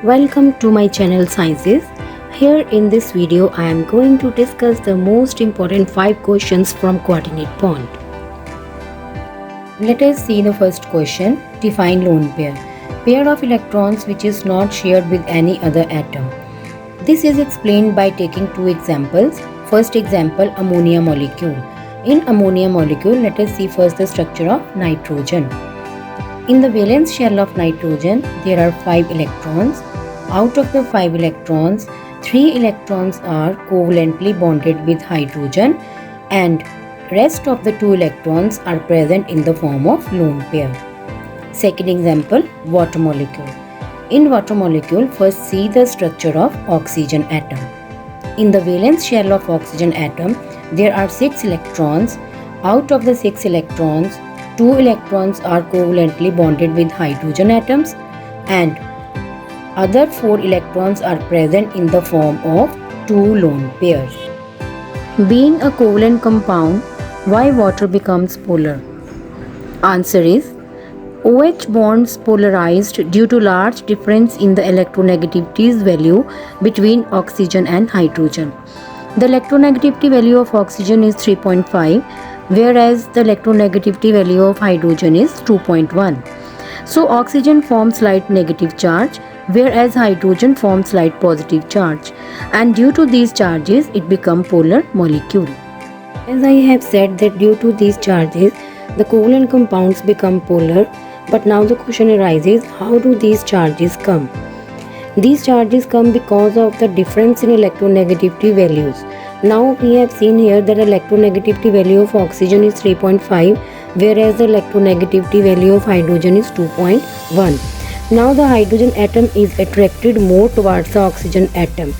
Welcome to my channel Sciences. Here in this video I am going to discuss the most important 5 questions from coordinate bond. Let us see the first question. Define lone pair. Pair of electrons which is not shared with any other atom. This is explained by taking 2 examples. First example, ammonia molecule. In ammonia molecule, let us see first the structure of nitrogen. In the valence shell of nitrogen, there are 5 electrons. Out of the 5 electrons, 3 electrons are covalently bonded with hydrogen and rest of the 2 electrons are present in the form of lone pair. Second example, water molecule. In water molecule, first see the structure of oxygen atom. In the valence shell of oxygen atom, there are 6 electrons. Out of the 6 electrons, 2 electrons are covalently bonded with hydrogen atoms and other 4 electrons are present in the form of 2 lone pairs. Being a covalent compound, why water becomes polar? Answer is OH bonds polarized due to large difference in the electronegativity value between oxygen and hydrogen. The electronegativity value of oxygen is 3.5, whereas the electronegativity value of hydrogen is 2.1. So oxygen forms slight negative charge, whereas hydrogen forms slight positive charge, and due to these charges it becomes polar molecule. As I have said that due to these charges the covalent compounds become polar, but now the question arises, how do these charges come? These charges come because of the difference in electronegativity values. Now we have seen here that electronegativity value of oxygen is 3.5, whereas the electronegativity value of hydrogen is 2.1. Now the hydrogen atom is attracted more towards the oxygen atom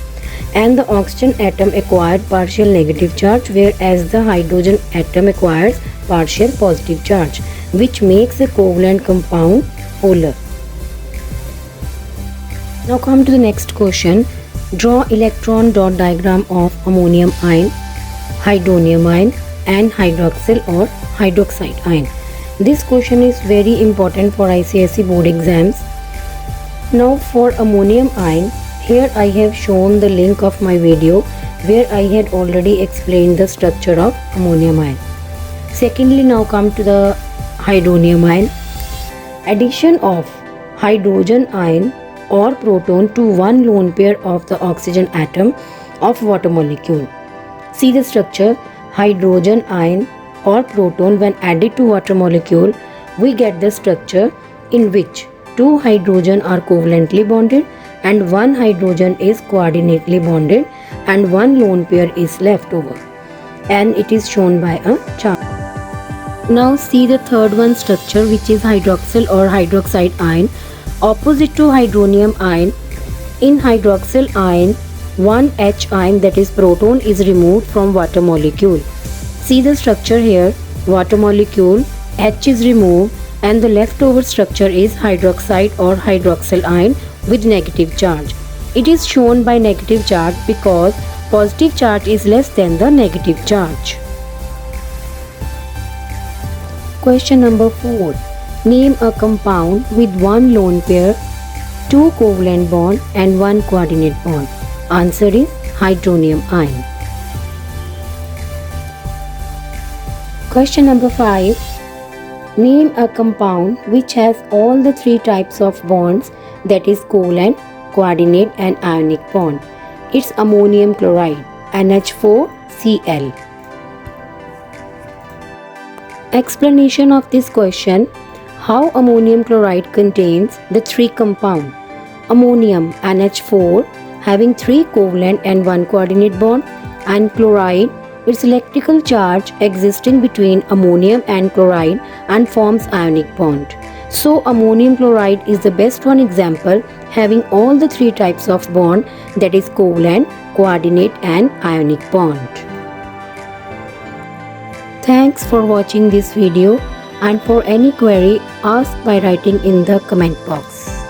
and the oxygen atom acquired partial negative charge, whereas the hydrogen atom acquires partial positive charge, which makes the covalent compound polar. Now come to the next question. Draw electron dot diagram of ammonium ion, hydronium ion and hydroxyl or hydroxide ion. This question is very important for ICSE board exams. Now for ammonium ion, here I have shown the link of my video where I had already explained the structure of ammonium ion. Secondly, now come to the hydronium ion. Addition of hydrogen ion or proton to one lone pair of the oxygen atom of water molecule. See the structure, hydrogen ion or proton when added to water molecule, we get the structure in which 2 hydrogen are covalently bonded and 1 hydrogen is coordinately bonded and 1 lone pair is left over, and it is shown by a chart. Now see the third one structure, which is hydroxyl or hydroxide ion. Opposite to hydronium ion, in hydroxyl ion, 1 H ion, that is proton, is removed from water molecule. See the structure here, water molecule, H is removed and the leftover structure is hydroxide or hydroxyl ion with negative charge. It is shown by negative charge because positive charge is less than the negative charge. Question number 4. Name a compound with 1 lone pair, 2 covalent bond and 1 coordinate bond. Answer is hydronium ion. Question number 5. Name a compound which has all the 3 types of bonds, that is covalent, coordinate and ionic bond. It's ammonium chloride, NH4Cl. Explanation of this question. How ammonium chloride contains the 3 compound ammonium NH4 having 3 covalent and 1 coordinate bond, and chloride, its electrical charge existing between ammonium and chloride and forms ionic bond. So ammonium chloride is the best one example having all the 3 types of bond, that is covalent, coordinate and ionic bond. Thanks for watching this video, and for any query ask by writing in the comment box.